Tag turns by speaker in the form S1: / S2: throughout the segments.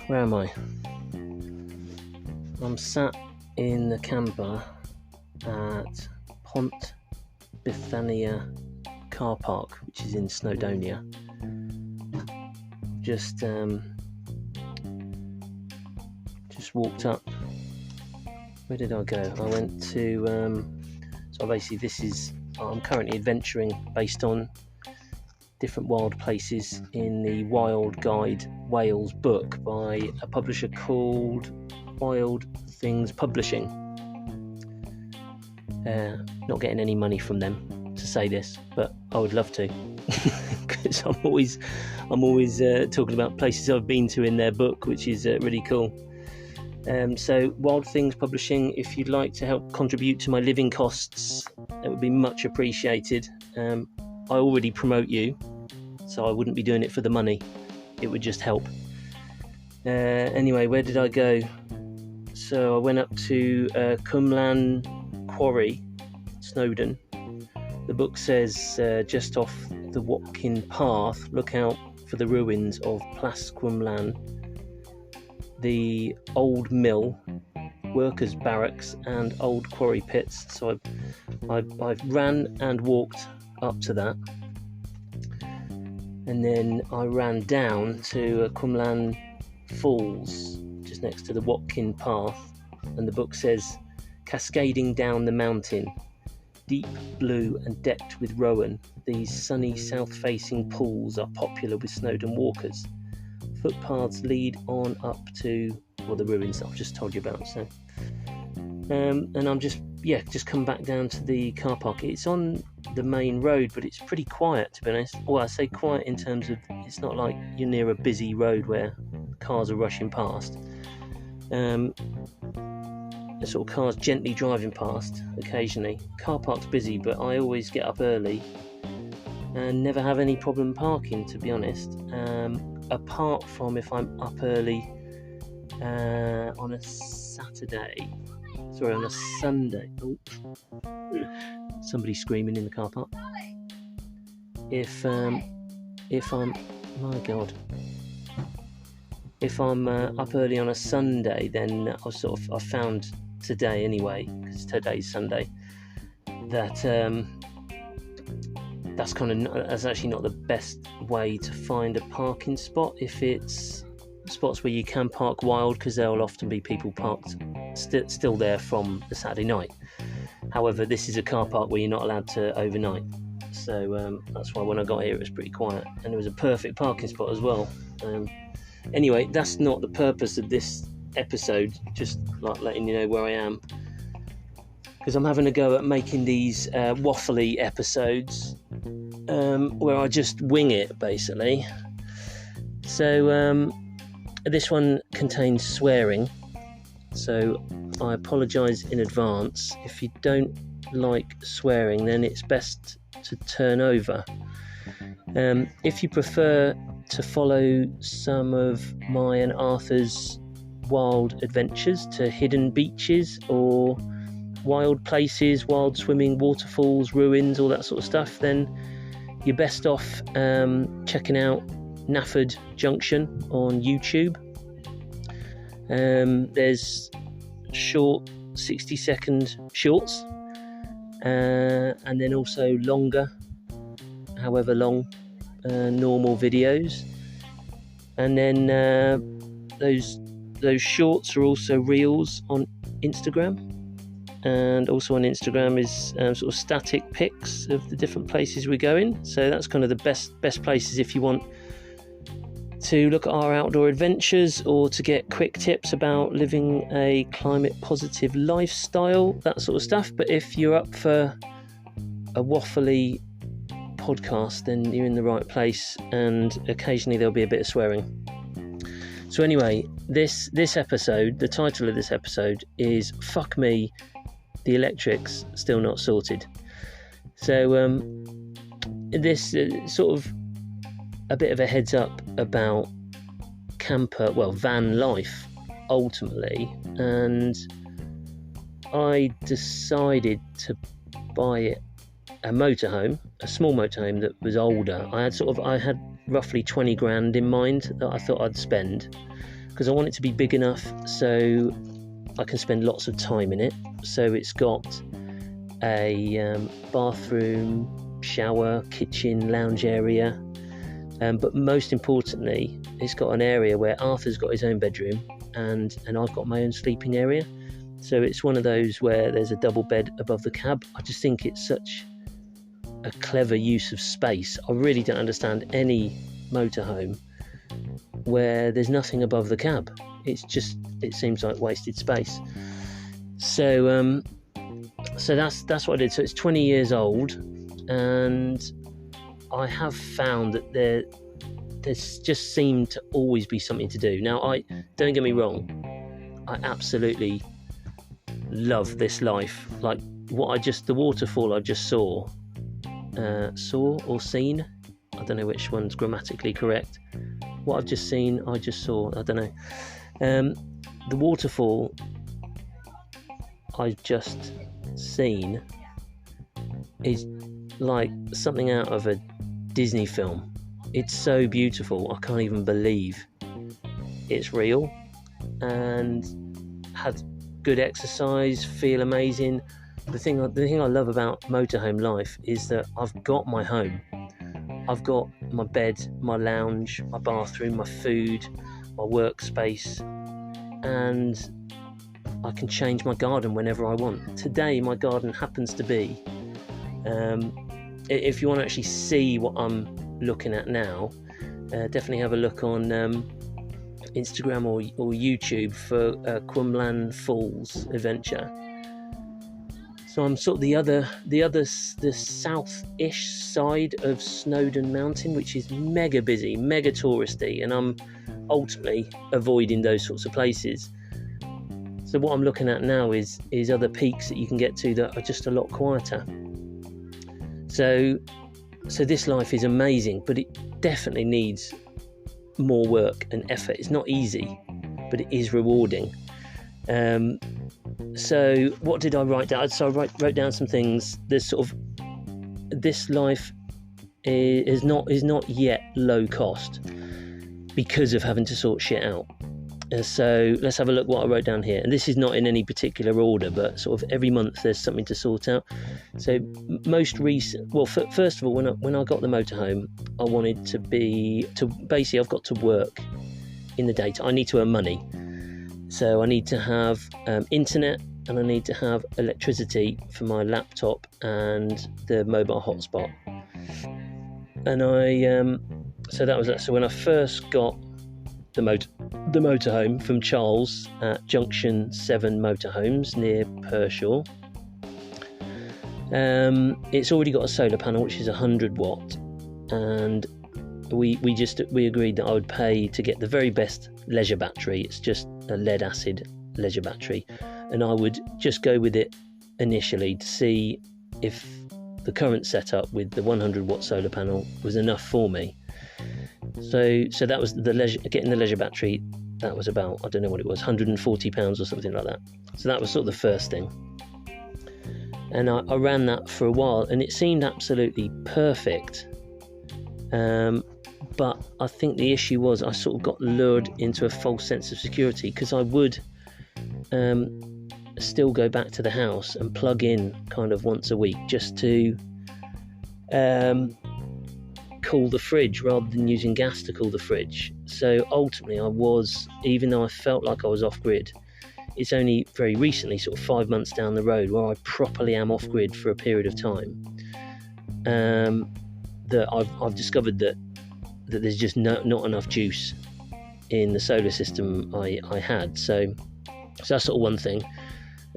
S1: where am I? I'm sat in the camper at Pont Bithania car park, which is in Snowdonia. Just walked up. Where did I go? I went to so basically I'm currently adventuring based on different wild places in the Wild Guide Wales book by a publisher called Wild Things Publishing. Not getting any money from them to say this, but I would love to, because I'm always talking about places I've been to in their book, which is really cool. So Wild Things Publishing, if you'd like to help contribute to my living costs, it would be much appreciated. I already promote you, so I wouldn't be doing it for the money. It would just help. Anyway, where did I go? So I went up to Cumlan Quarry, Snowdon. The book says just off the Watkin Path, look out for the ruins of Plas Cumlan, the old mill, workers' barracks and old quarry pits. So I ran and walked up to that, and then I ran down to Cumlan Falls, just next to the Watkin Path, and the book says cascading down the mountain, deep blue and decked with rowan, these sunny south-facing pools are popular with Snowdon walkers. Footpaths lead on up to the ruins that I've just told you about. So, and I'm just come back down to the car park. It's on the main road, but it's pretty quiet, to be honest. Well, I say quiet in terms of it's not like you're near a busy road where cars are rushing past. Sort of cars gently driving past occasionally. Car park's busy, but I always get up early and never have any problem parking, to be honest. Apart from if I'm up early on a Sunday. Oh, somebody screaming in the car park. If I'm up early on a Sunday, then I found today anyway, because today's Sunday, that that's actually not the best way to find a parking spot. If it's spots where you can park wild, because there will often be people parked still there from the Saturday night. However, this is a car park where you're not allowed to overnight, so that's why when I got here it was pretty quiet, and it was a perfect parking spot as well. Anyway, that's not the purpose of this episode, just like letting you know where I am, because I'm having a go at making these waffly episodes where I just wing it, basically. So this one contains swearing, so I apologise in advance. If you don't like swearing, then it's best to turn over. If you prefer to follow some of my and Arthur's wild adventures to hidden beaches or wild places, wild swimming waterfalls, ruins, all that sort of stuff, then you're best off checking out Nafford Junction on YouTube. There's short 60-second shorts, and then also longer, however long, normal videos, and then those shorts are also reels on Instagram, and also on Instagram is sort of static pics of the different places we're going. So that's kind of the best places if you want to look at our outdoor adventures or to get quick tips about living a climate positive lifestyle, that sort of stuff. But if you're up for a waffly podcast, then you're in the right place, and occasionally there'll be a bit of swearing. So anyway, this episode, the title of this episode is Fuck Me, the electric's still not sorted. So this sort of a bit of a heads up about van life ultimately, and I decided to buy a motorhome, a small motorhome that was older. I had roughly 20 grand in mind that I thought I'd spend, because I want it to be big enough so I can spend lots of time in it. So it's got a bathroom, shower, kitchen, lounge area, but most importantly, it's got an area where Arthur's got his own bedroom and I've got my own sleeping area. So it's one of those where there's a double bed above the cab. I just think it's such a clever use of space. I really don't understand any motorhome where there's nothing above the cab. It seems like wasted space. So that's what I did. So it's 20 years old, and I have found that there's just seemed to always be something to do. Now, don't get me wrong, I absolutely love this life. Like the waterfall I just saw or seen, I don't know which one's grammatically correct. What I've just seen, I just saw, I don't know. The waterfall I've just seen is like something out of a Disney film. It's so beautiful, I can't even believe it's real, and had good exercise, feel amazing. The thing I love about motorhome life is that I've got my home. I've got my bed, my lounge, my bathroom, my food, my workspace, and I can change my garden whenever I want. Today my garden happens to be, if you want to actually see what I'm looking at now, definitely have a look on Instagram or YouTube for Quumlan Falls Adventure. So I'm sort of the south-ish side of Snowdon Mountain, which is mega busy, mega touristy, and I'm ultimately avoiding those sorts of places. So what I'm looking at now is other peaks that you can get to that are just a lot quieter. So this life is amazing, but it definitely needs more work and effort. It's not easy, but it is rewarding. So what did I write down? So I wrote down some things. This life is not yet low cost because of having to sort shit out. So let's have a look what I wrote down here. And this is not in any particular order, but sort of every month there's something to sort out. So most recent, well, first of all, when I got the motorhome, I wanted to basically I've got to work in the daytime. I need to earn money. So I need to have internet, and I need to have electricity for my laptop and the mobile hotspot. And so that was that. So when I first got the motorhome from Charles at Junction 7 Motorhomes near Pershaw, it's already got a solar panel which is 100 watt, and we agreed that I would pay to get the very best leisure battery. It's just a lead acid leisure battery, and I would just go with it initially to see if the current setup with the 100 watt solar panel was enough for me. So that was getting the leisure battery. That was about, I don't know what it was, £140 or something like that. So that was sort of the first thing, and I ran that for a while, and it seemed absolutely perfect. But I think the issue was I sort of got lured into a false sense of security, because I would still go back to the house and plug in kind of once a week just to cool the fridge rather than using gas to cool the fridge. So ultimately even though I felt like I was off-grid, it's only very recently, sort of 5 months down the road, where I properly am off-grid for a period of time, that I've discovered that there's just not enough juice in the solar system I had. So that's sort of one thing.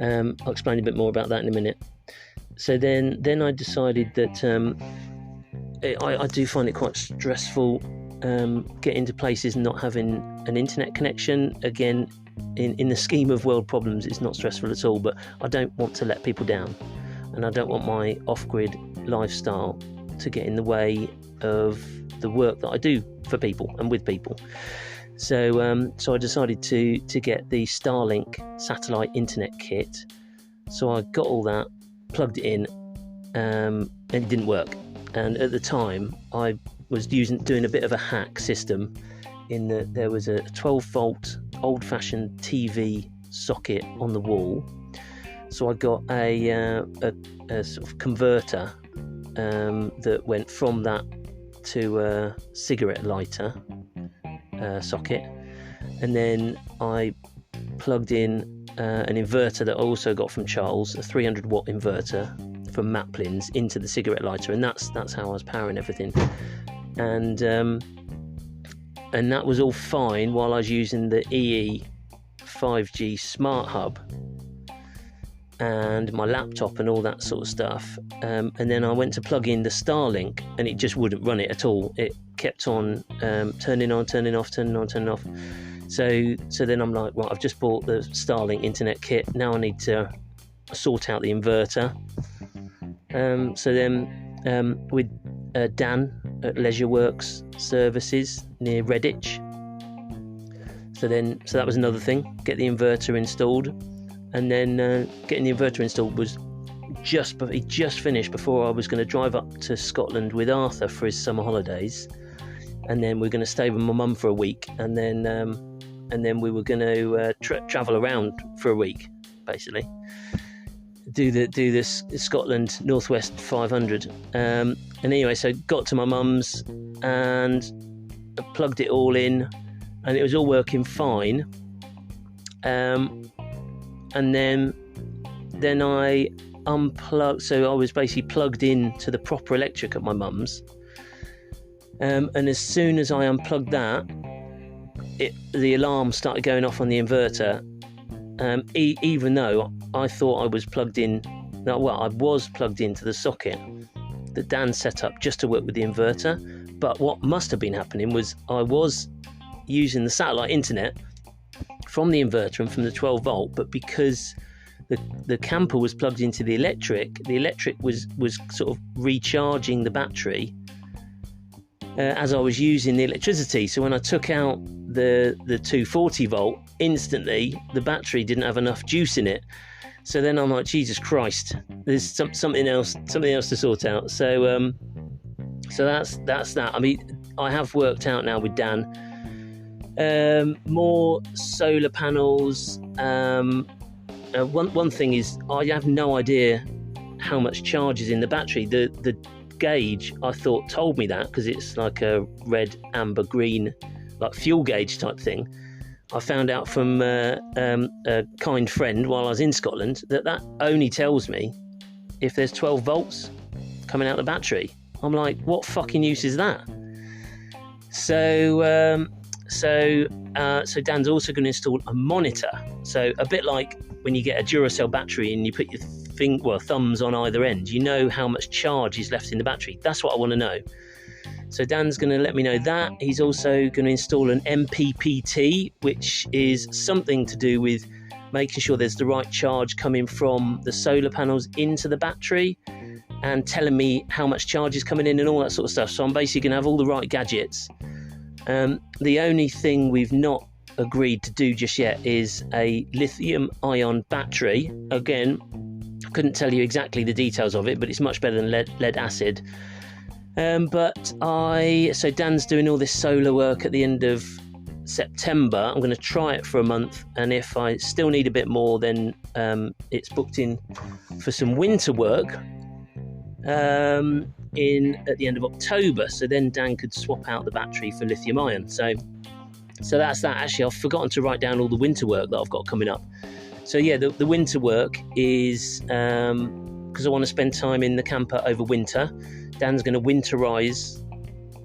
S1: I'll explain a bit more about that in a minute. So then I decided that I do find it quite stressful getting to places and not having an internet connection. Again, in the scheme of world problems, it's not stressful at all, but I don't want to let people down, and I don't want my off-grid lifestyle to get in the way of the work that I do for people and with people. So I decided to get the Starlink satellite internet kit. So I got all that, plugged it in, and it didn't work. And at the time, I was doing a bit of a hack system, in that there was a 12-volt old-fashioned TV socket on the wall. So I got a sort of converter that went from that to a cigarette lighter socket, and then I plugged in an inverter that I also got from Charles, a 300-watt inverter from Maplins, into the cigarette lighter, and that's how I was powering everything. And that was all fine while I was using the EE 5G Smart Hub and my laptop and all that sort of stuff. And then I went to plug in the Starlink, and it just wouldn't run it at all. It kept on turning on, turning off, turning on, turning off. So then I'm like, well, I've just bought the Starlink internet kit. Now I need to sort out the inverter. So then with Dan at Leisure Works Services near Redditch. So that was another thing. Get the inverter installed, and then getting the inverter installed was he just finished before I was going to drive up to Scotland with Arthur for his summer holidays, and then we're going to stay with my mum for a week, and then we were going to travel around for a week, basically. Do this Scotland Northwest 500, and anyway, so got to my mum's and plugged it all in, and it was all working fine. And then I unplugged, so I was basically plugged in to the proper electric at my mum's, and as soon as I unplugged that, the alarm started going off on the inverter. Even though I thought I was plugged in, I was plugged into the socket that Dan set up just to work with the inverter. But what must have been happening was I was using the satellite internet from the inverter and from the 12 volt, but because the camper was plugged into the electric was sort of recharging the battery as I was using the electricity. So when I took out the 240 volt, instantly the battery didn't have enough juice in it. So then I'm like, Jesus Christ, there's something else to sort out. So that's that. I mean, I have worked out now with Dan, more solar panels. One thing is, I have no idea how much charge is in the battery. The gauge, I thought, told me that, because it's like a red, amber, green, like fuel gauge type thing. I found out from a kind friend while I was in Scotland that only tells me if there's 12 volts coming out the battery. I'm like, what fucking use is that? So Dan's also going to install a monitor. So a bit like when you get a Duracell battery and you put your thumbs on either end, you know how much charge is left in the battery. That's what I want to know. So Dan's going to let me know that. He's also going to install an MPPT, which is something to do with making sure there's the right charge coming from the solar panels into the battery and telling me how much charge is coming in and all that sort of stuff. So I'm basically going to have all the right gadgets. The only thing we've not agreed to do just yet is a lithium-ion battery. Again, I couldn't tell you exactly the details of it, but it's much better than lead acid. So Dan's doing all this solar work at the end of September. I'm going to try it for a month, and if I still need a bit more, then it's booked in for some winter work at the end of October. So then Dan could swap out the battery for lithium ion. So that's that. Actually, I've forgotten to write down all the winter work that I've got coming up. So yeah, the winter work is because I want to spend time in the camper over winter. Dan's going to winterize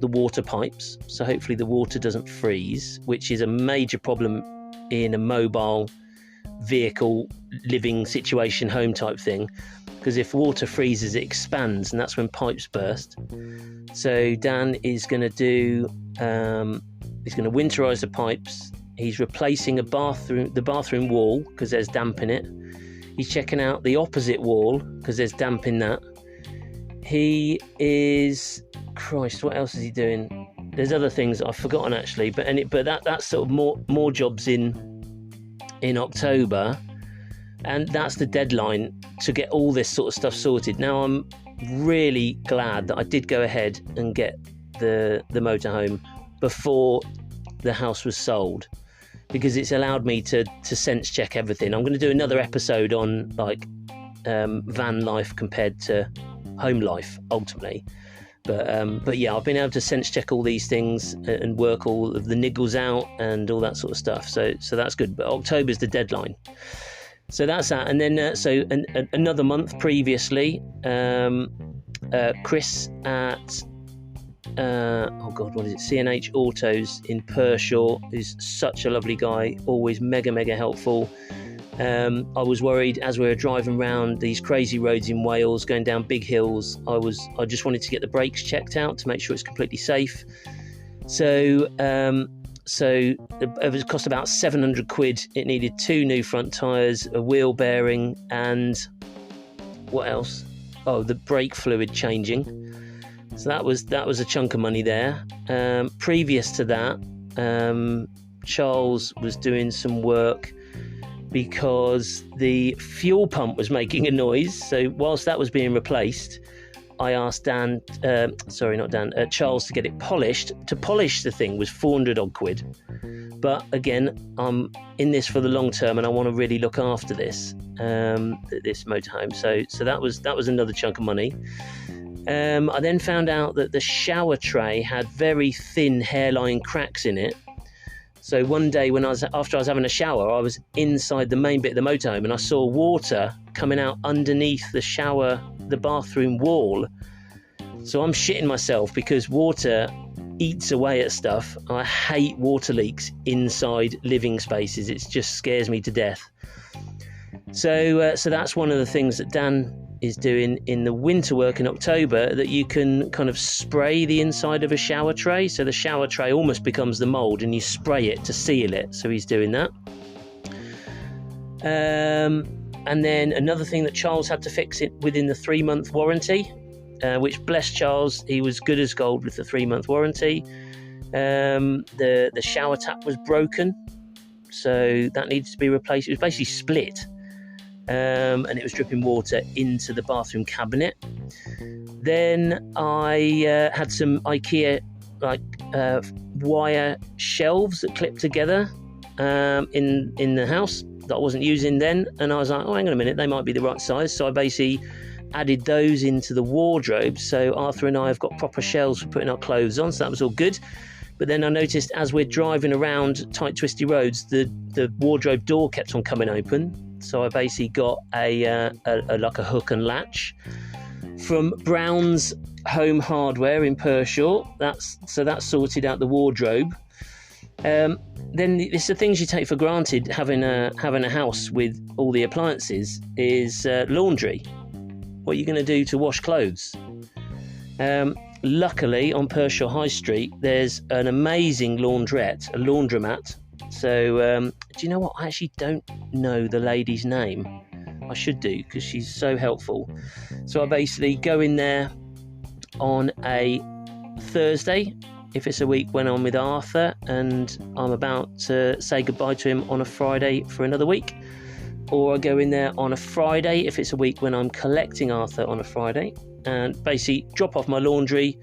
S1: the water pipes, so hopefully the water doesn't freeze, which is a major problem in a mobile vehicle living situation, home type thing, because if water freezes, it expands, and that's when pipes burst. So Dan is going to do he's going to winterize the pipes. He's replacing the bathroom wall because there's damp in it. He's checking out the opposite wall because there's damp in that. He is, Christ, what else is he doing? There's other things I've forgotten actually, but that's sort of more jobs in October, and that's the deadline to get all this sort of stuff sorted. Now I'm really glad that I did go ahead and get the motorhome before the house was sold, because it's allowed me to sense check everything. I'm going to do another episode on like van life compared to home life ultimately, but yeah, I've been able to sense check all these things and work all of the niggles out and all that sort of stuff, so that's good. But October's the deadline, so that's that. And then another month previously, Chris at what is it, CNH Autos in Pershore, who's such a lovely guy, always mega helpful. I was worried as we were driving around these crazy roads in Wales, going down big hills. I just wanted to get the brakes checked out to make sure it's completely safe. So it was cost about 700 quid. It needed 2 new front tyres, a wheel bearing, and what else? Oh, the brake fluid changing. So that was a chunk of money there. Previous to that, Charles was doing some work because the fuel pump was making a noise. So whilst that was being replaced, I asked Charles to get it polished. To polish the thing was 400 odd quid. But again, I'm in this for the long term, and I want to really look after this motorhome. So that was another chunk of money. I then found out that the shower tray had very thin hairline cracks in it. So one day after I was having a shower, I was inside the main bit of the motorhome, and I saw water coming out underneath the bathroom wall. So I'm shitting myself because water eats away at stuff. I hate water leaks inside living spaces. It just scares me to death. So that's one of the things that Dan is doing in the winter work in October, that you can kind of spray the inside of a shower tray, so the shower tray almost becomes the mould, and you spray it to seal it. So he's doing that. And then another thing that Charles had to fix it within the 3-month warranty, which, bless Charles, he was good as gold with the 3-month warranty. The shower tap was broken, so that needs to be replaced. It was basically split. And it was dripping water into the bathroom cabinet. Then I had some IKEA wire shelves that clipped together in the house that I wasn't using then, and I was like, oh, hang on a minute, they might be the right size. So I basically added those into the wardrobe, so Arthur and I have got proper shelves for putting our clothes on, so that was all good. But then I noticed as we're driving around tight twisty roads, the wardrobe door kept on coming open. So I basically got a hook and latch from Brown's Home Hardware in Pershore. That sorted out the wardrobe. Then it's the things you take for granted having a house with all the appliances is laundry. What are you going to do to wash clothes? Luckily, on Pershore High Street, there's an amazing laundrette, a laundromat. So, do you know what? I actually don't know the lady's name. I should do, because she's so helpful. So I basically go in there on a Thursday, if it's a week when I'm with Arthur, and I'm about to say goodbye to him on a Friday for another week. Or I go in there on a Friday, if it's a week when I'm collecting Arthur on a Friday, and basically drop off my laundry,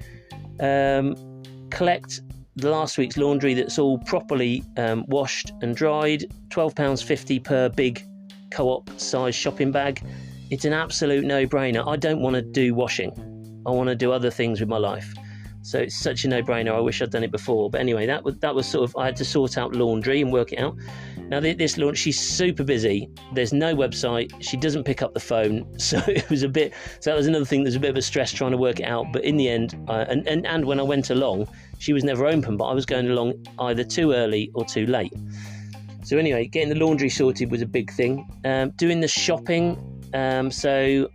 S1: collect the last week's laundry that's all properly washed and dried. £12.50 per big co-op size shopping bag. It's an absolute no-brainer. I don't want to do washing. I want to do other things with my life. So it's such a no-brainer. I wish I'd done it before. But anyway, that was sort of, I had to sort out laundry and work it out. Now this launch, she's super busy. There's no website. She doesn't pick up the phone. So it was that was another thing that was a bit of a stress trying to work it out. But in the end, and when I went along, she was never open, but I was going along either too early or too late. So anyway, getting the laundry sorted was a big thing. Doing the shopping, so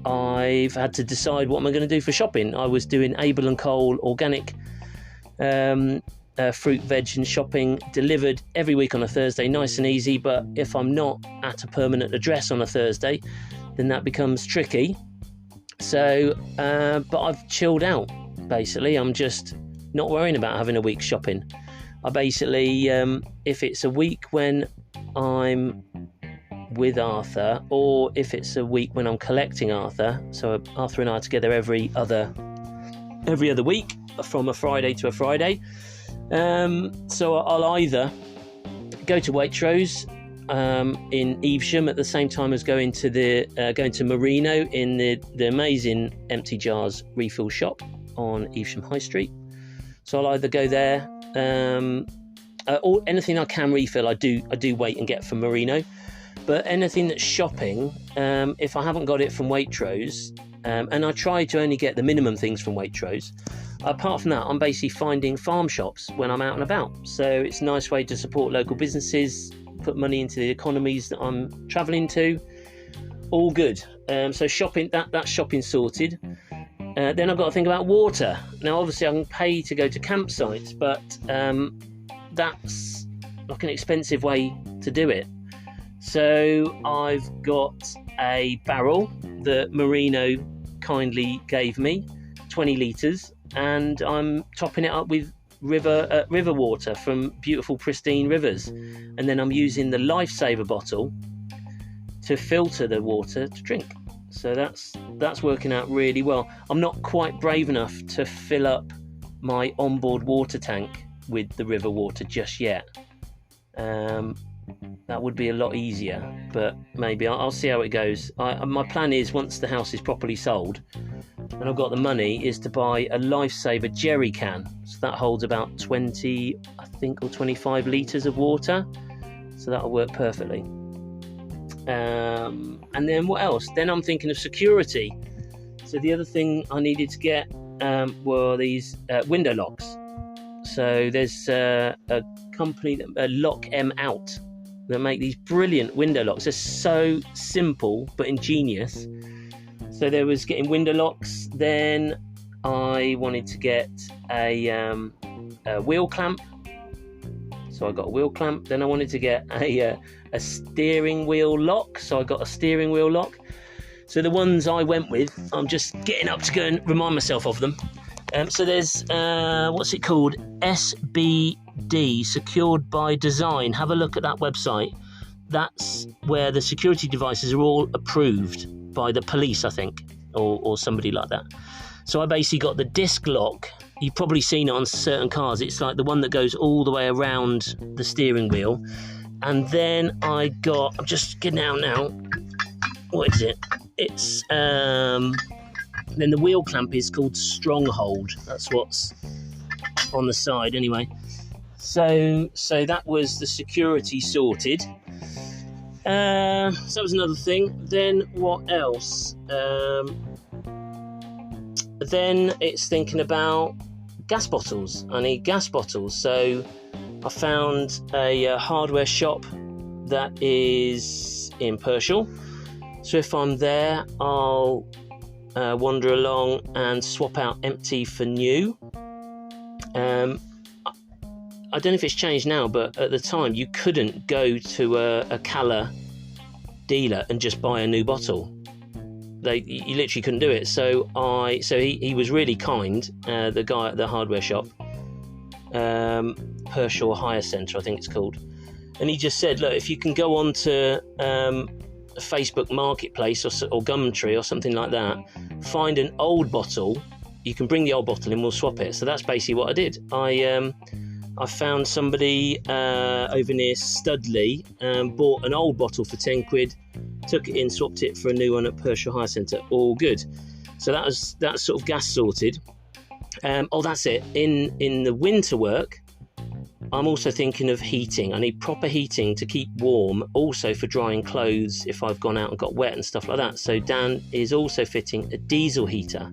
S1: I've had to decide what am I going to do for shopping. I was doing Abel & Cole organic fruit, veg and shopping, delivered every week on a Thursday, nice and easy. But if I'm not at a permanent address on a Thursday, then that becomes tricky. So, but I've chilled out, basically. I'm just not worrying about having a week's shopping. I basically, if it's a week when I'm with Arthur, or if it's a week when I'm collecting Arthur, so Arthur and I are together every other every other week from a Friday to a Friday. So I'll either go to Waitrose in Evesham at the same time as going to Marino in the amazing Empty Jars refill shop on Evesham High Street. So I'll either go there, or anything I can refill I do wait and get from Marino. But anything that's shopping, if I haven't got it from Waitrose, and I try to only get the minimum things from Waitrose, apart from that, I'm basically finding farm shops when I'm out and about. So it's a nice way to support local businesses, put money into the economies that I'm travelling to. All good. So shopping, that's shopping sorted. Then I've got to think about water. Now, obviously, I can pay to go to campsites, but that's like an expensive way to do it. So I've got a barrel that Marino kindly gave me, 20 litres, and I'm topping it up with river water from beautiful, pristine rivers. And then I'm using the Lifesaver bottle to filter the water to drink. So that's working out really well. I'm not quite brave enough to fill up my onboard water tank with the river water just yet. That would be a lot easier, but maybe I'll see how it goes. My plan is, once the house is properly sold and I've got the money, is to buy a Lifesaver jerry can. So that holds about 20, I think, or 25 litres of water. So that'll work perfectly. And then what else? Then I'm thinking of security. So the other thing I needed to get were these window locks. So there's a company, Lock M Out, that make these brilliant window locks. They're so simple but ingenious. So there was getting window locks. Then I wanted to get a wheel clamp. So I got a wheel clamp. Then I wanted to get a steering wheel lock. So I got a steering wheel lock. So the ones I went with, I'm just getting up to go and remind myself of them. So there's, what's it called? SBD, Secured by Design. Have a look at that website. That's where the security devices are all approved by the police, I think, or somebody like that. So I basically got the disc lock. You've probably seen it on certain cars. It's like the one that goes all the way around the steering wheel. And then I'm just getting out now. What is it? It's, then the wheel clamp is called Stronghold. That's what's on the side anyway. So that was the security sorted. So that was another thing. Then what else? Then it's thinking about gas bottles. I need gas bottles. So I found a hardware shop that is in Pershall. So if I'm there, I'll wander along and swap out empty for new. I don't know if it's changed now, but at the time you couldn't go to a Cala dealer and just buy a new bottle. You literally couldn't do it. So he was really kind, the guy at the hardware shop, Pershall Hire Centre, I think it's called, and he just said, look, if you can go on to Facebook Marketplace or Gumtree or something like that, find an old bottle, you can bring the old bottle in, we'll swap it. So that's basically what I did. I found somebody over near Studley, bought an old bottle for 10 quid, took it in, swapped it for a new one at Pershall Hire Centre. All good. So that's sort of gas sorted. That's it. In the winter work, I'm also thinking of heating. I need proper heating to keep warm, also for drying clothes if I've gone out and got wet and stuff like that. So Dan is also fitting a diesel heater,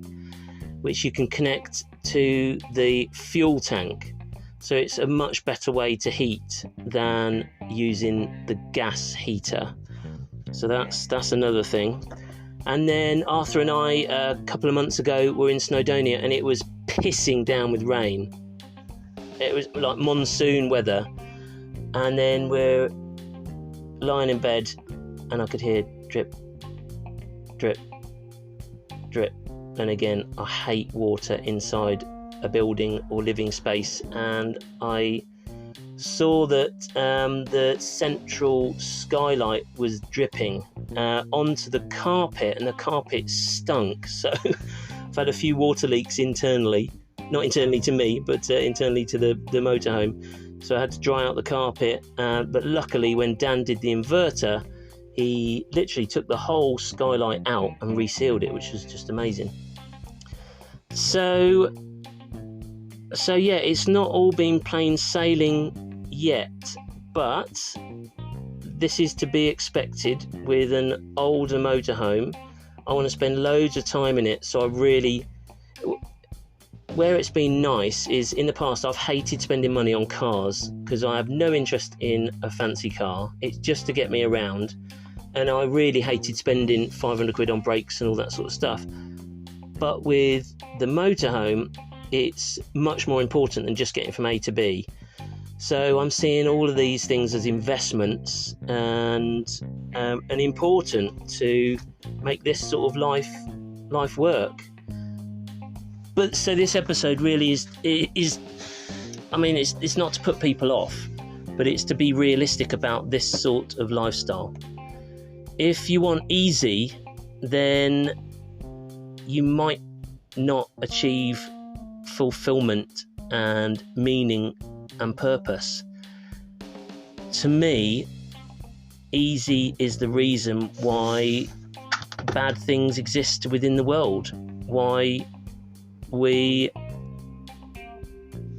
S1: which you can connect to the fuel tank. So it's a much better way to heat than using the gas heater. So that's another thing. And then Arthur and I, a couple of months ago, were in Snowdonia and it was pissing down with rain. It was like monsoon weather. And then we're lying in bed and I could hear drip, drip, drip. And again, I hate water inside a building or living space. And I saw that the central skylight was dripping onto the carpet, and the carpet stunk. So I've had a few water leaks internally, not internally to me, but internally to the motorhome. So I had to dry out the carpet. But luckily, when Dan did the inverter, he literally took the whole skylight out and resealed it, which was just amazing. So yeah, it's not all been plain sailing yet, but this is to be expected with an older motorhome. I want to spend loads of time in it, so I really... Where it's been nice is in the past I've hated spending money on cars because I have no interest in a fancy car. It's just to get me around, and I really hated spending 500 quid on brakes and all that sort of stuff. But with the motorhome, it's much more important than just getting from A to B. So I'm seeing all of these things as investments and important to make this sort of life work. But so this episode really is I mean, it's not to put people off, but it's to be realistic about this sort of lifestyle. If you want easy, then you might not achieve fulfillment and meaning and purpose. To me, easy is the reason why bad things exist within the world, why we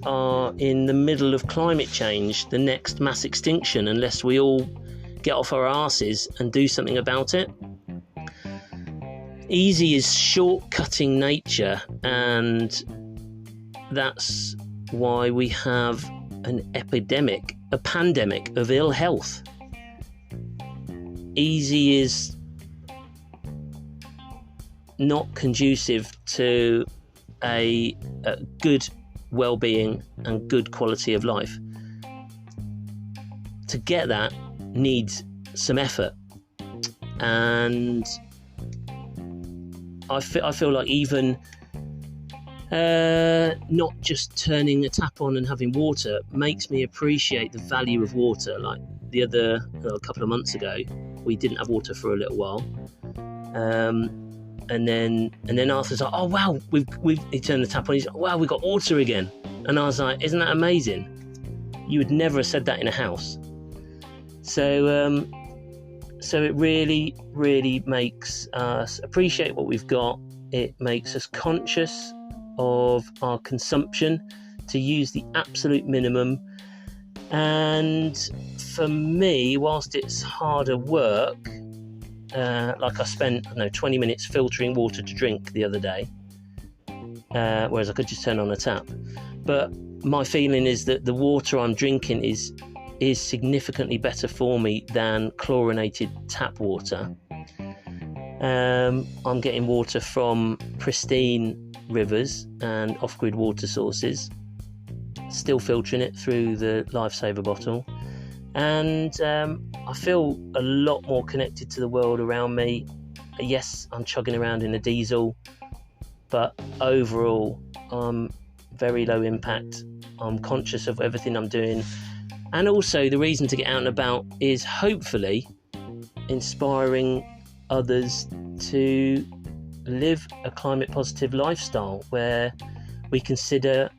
S1: are in the middle of climate change, the next mass extinction, unless we all get off our asses and do something about it. Easy is shortcutting nature, and that's why we have an epidemic, a pandemic of ill health. Easy is not conducive to a good well-being and good quality of life. To get that needs some effort, and I feel like even not just turning a tap on and having water makes me appreciate the value of water. Like a couple of months ago, we didn't have water for a little while, and then Arthur's like, "Oh wow, he turned the tap on. He's like, wow, we got water again." And I was like, "Isn't that amazing? You would never have said that in a house." So it really, really makes us appreciate what we've got. It makes us conscious of our consumption to use the absolute minimum. And for me, whilst it's harder work, like I spent 20 minutes filtering water to drink the other day, whereas I could just turn on a tap. But my feeling is that the water I'm drinking is significantly better for me than chlorinated tap water. I'm getting water from pristine rivers and off-grid water sources, still filtering it through the Lifesaver bottle, and I feel a lot more connected to the world around me. Yes, I'm chugging around in a diesel, but overall I'm very low impact. I'm conscious of everything I'm doing, and also the reason to get out and about is hopefully inspiring others to live a climate positive lifestyle where we consider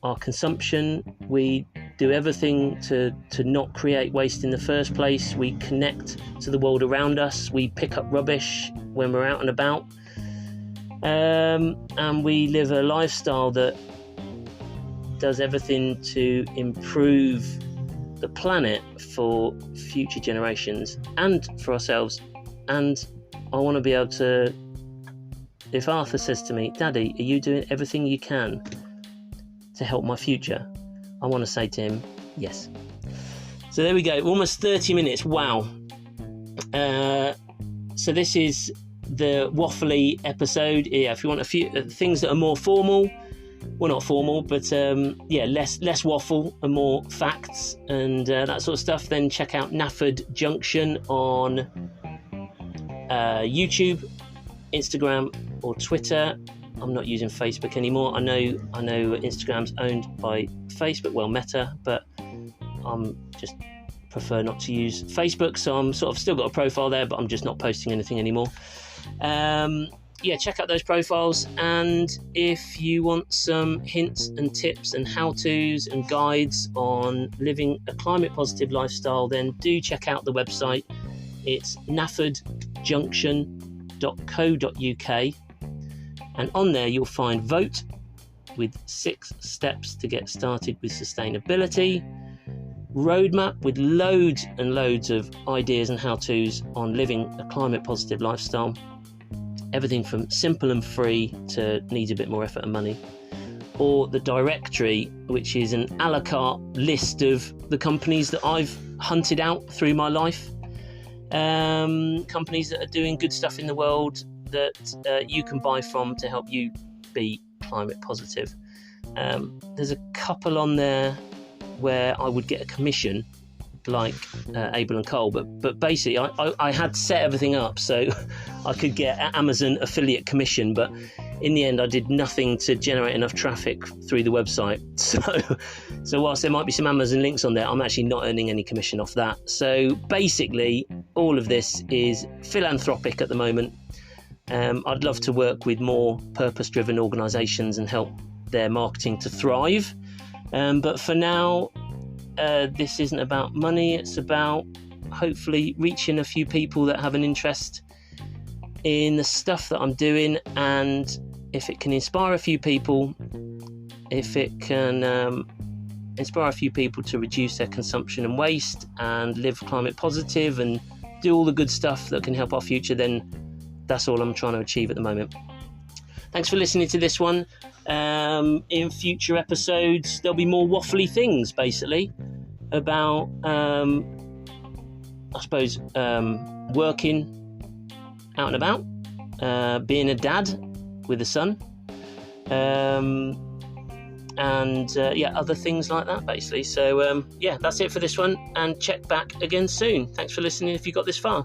S1: our consumption, we do everything to not create waste in the first place, we connect to the world around us, we pick up rubbish when we're out and about, and we live a lifestyle that does everything to improve the planet for future generations and for ourselves. And I want to be able to, if Arthur says to me, "Daddy, are you doing everything you can to help my future?" I want to say to him, yes. So there we go, almost 30 minutes, wow. So this is the waffly episode. Yeah, if you want a few things that are more formal, well, not formal, but less waffle and more facts and that sort of stuff, then check out Nafford Junction on YouTube, Instagram or Twitter. I'm not using Facebook anymore. I know Instagram's owned by Facebook, well, Meta, but I'm just prefer not to use Facebook, so I'm sort of still got a profile there, but I'm just not posting anything anymore. yeah, check out those profiles. And if you want some hints and tips and how-tos and guides on living a climate positive lifestyle, then do check out the website. It's naffordjunction.co.uk, and on there you'll find Vote with 6 steps to get started with sustainability, roadmap with loads and loads of ideas and how-tos on living a climate positive lifestyle, everything from simple and free to needs a bit more effort and money, or the directory, which is an a la carte list of the companies that I've hunted out through my life, companies that are doing good stuff in the world that you can buy from to help you be climate positive. There's a couple on there where I would get a commission, like Abel and Cole, but basically I had set everything up so I could get Amazon affiliate commission, but in the end I did nothing to generate enough traffic through the website. So whilst there might be some Amazon links on there, I'm actually not earning any commission off that. So basically all of this is philanthropic at the moment. I'd love to work with more purpose-driven organisations and help their marketing to thrive. But for now, this isn't about money. It's about hopefully reaching a few people that have an interest in the stuff that I'm doing. And if it can inspire a few people, if it can inspire a few people to reduce their consumption and waste and live climate positive and do all the good stuff that can help our future, then that's all I'm trying to achieve at the moment. Thanks for listening to this one. In future episodes, there'll be more waffly things, basically, about, I suppose, working out and about, being a dad with a son, and other things like that, basically. So, that's it for this one, and check back again soon. Thanks for listening if you got this far.